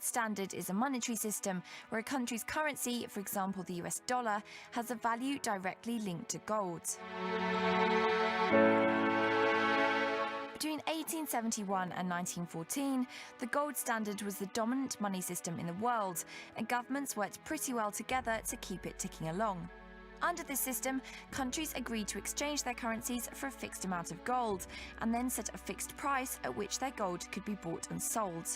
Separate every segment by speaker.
Speaker 1: standard is a monetary system where a country's currency, for example the US dollar, has a value directly linked to gold. Between 1871 and 1914, the gold standard was the dominant money system in the world, and governments worked pretty well together to keep it ticking along. Under this system, countries agreed to exchange their currencies for a fixed amount of gold, and then set a fixed price at which their gold could be bought and sold.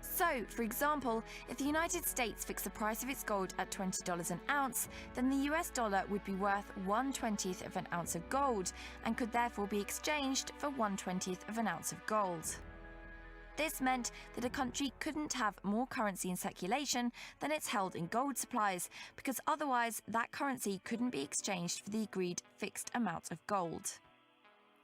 Speaker 1: So, for example, if the United States fixed the price of its gold at $20 an ounce, then the US dollar would be worth 1/20th of an ounce of gold, and could therefore be exchanged for 1/20th of an ounce of gold. This meant that a country couldn't have more currency in circulation than it's held in gold supplies, because otherwise that currency couldn't be exchanged for the agreed fixed amount of gold.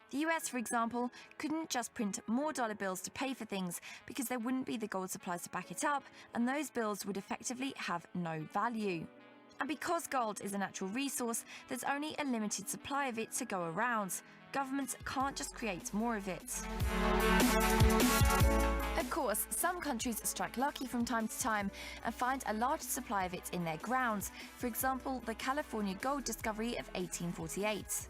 Speaker 1: The US, for example, couldn't just print more dollar bills to pay for things because there wouldn't be the gold supplies to back it up, and those bills would effectively have no value. And because gold is a natural resource, there's only a limited supply of it to go around. Governments can't just create more of it. Of course, some countries strike lucky from time to time and find a large supply of it in their grounds, for example the California gold discovery of 1848.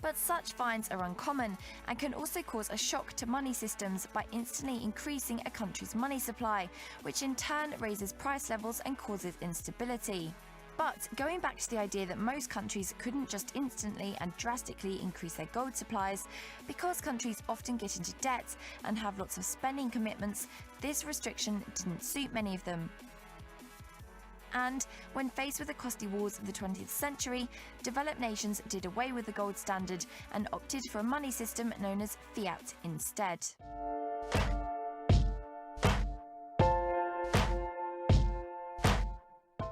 Speaker 1: But such finds are uncommon and can also cause a shock to money systems by instantly increasing a country's money supply, which in turn raises price levels and causes instability. But going back to the idea that most countries couldn't just instantly and drastically increase their gold supplies, because countries often get into debt and have lots of spending commitments, this restriction didn't suit many of them. And when faced with the costly wars of the 20th century, developed nations did away with the gold standard and opted for a money system known as Fiat instead.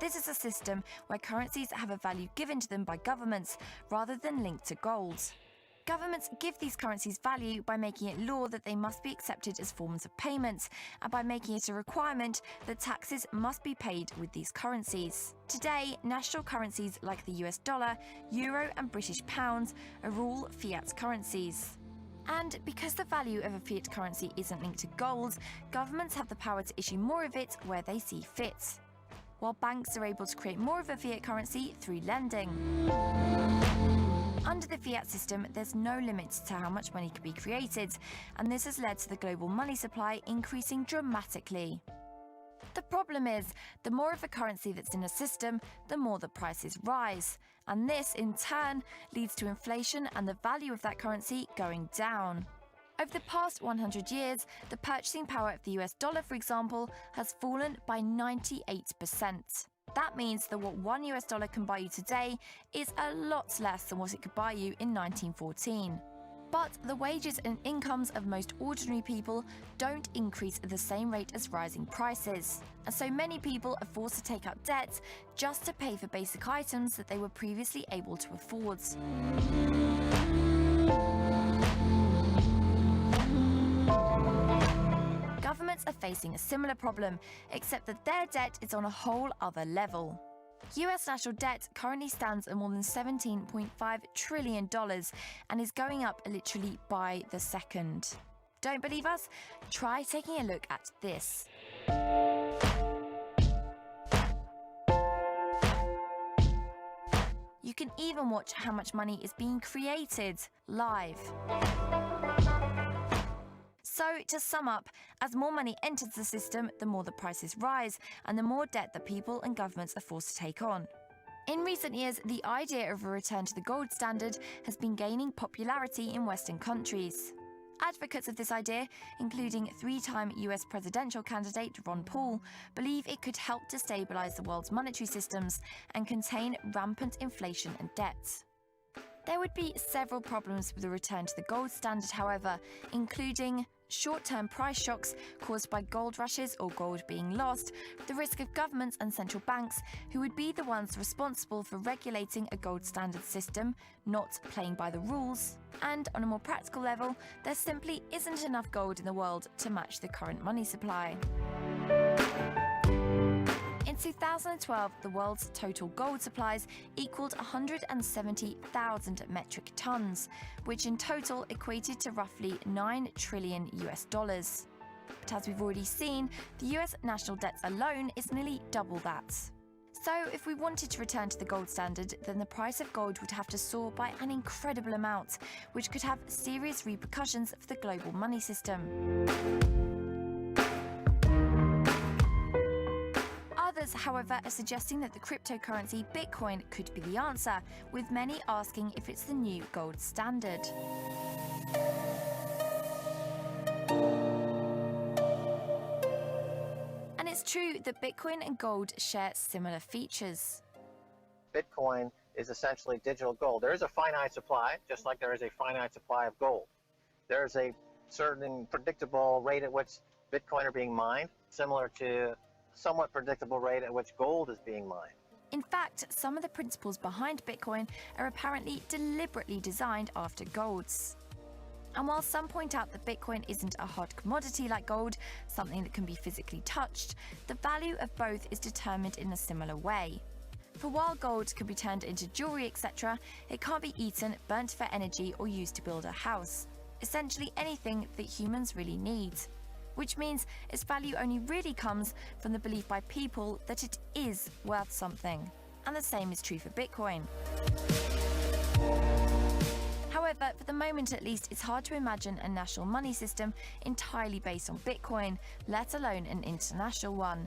Speaker 1: This is a system where currencies have a value given to them by governments rather than linked to gold. Governments give these currencies value by making it law that they must be accepted as forms of payment, and by making it a requirement that taxes must be paid with these currencies. Today, national currencies like the US dollar, euro and British pounds are all fiat currencies. And because the value of a fiat currency isn't linked to gold, governments have the power to issue more of it where they see fit, while banks are able to create more of a fiat currency through lending. Under the fiat system, there's no limit to how much money can be created, and this has led to the global money supply increasing dramatically. The problem is, the more of a currency that's in a system, the more the prices rise, and this, in turn, leads to inflation and the value of that currency going down. Over the past 100 years, the purchasing power of the US dollar, for example, has fallen by 98%. That means that what $1 US can buy you today is a lot less than what it could buy you in 1914. But the wages and incomes of most ordinary people don't increase at the same rate as rising prices, and so many people are forced to take out debt just to pay for basic items that they were previously able to afford. Governments are facing a similar problem, except that their debt is on a whole other level. US national debt currently stands at more than $17.5 trillion and is going up literally by the second. Don't believe us? Try taking a look at this. You can even watch how much money is being created live. So, to sum up, as more money enters the system, the more the prices rise, and the more debt that people and governments are forced to take on. In recent years, the idea of a return to the gold standard has been gaining popularity in Western countries. Advocates of this idea, including three-time US presidential candidate Ron Paul, believe it could help to stabilize the world's monetary systems and contain rampant inflation and debt. There would be several problems with a return to the gold standard, however, including short-term price shocks caused by gold rushes or gold being lost, the risk of governments and central banks, who would be the ones responsible for regulating a gold standard system, not playing by the rules, and on a more practical level, there simply isn't enough gold in the world to match the current money supply. In 2012, the world's total gold supplies equaled 170,000 metric tons, which in total equated to roughly $9 trillion. but as we've already seen, the US national debt alone is nearly double that. So if we wanted to return to the gold standard, then the price of gold would have to soar by an incredible amount, which could have serious repercussions for the global money system. Others, however, are suggesting that the cryptocurrency Bitcoin could be the answer, with many asking if it's the new gold standard. And it's true that Bitcoin and gold share similar features.
Speaker 2: Bitcoin is essentially digital gold. There is a finite supply, just like there is a finite supply of gold. There's a certain predictable rate at which Bitcoin are being mined, similar to somewhat predictable rate at which gold is being mined.
Speaker 1: In fact, some of the principles behind Bitcoin are apparently deliberately designed after gold's. And while some point out that Bitcoin isn't a hot commodity like gold, something that can be physically touched, the value of both is determined in a similar way. For while gold can be turned into jewelry, etc., it can't be eaten, burnt for energy, or used to build a house. Essentially anything that humans really need. Which means its value only really comes from the belief by people that it is worth something. And the same is true for Bitcoin. However, for the moment at least, it's hard to imagine a national money system entirely based on Bitcoin, let alone an international one.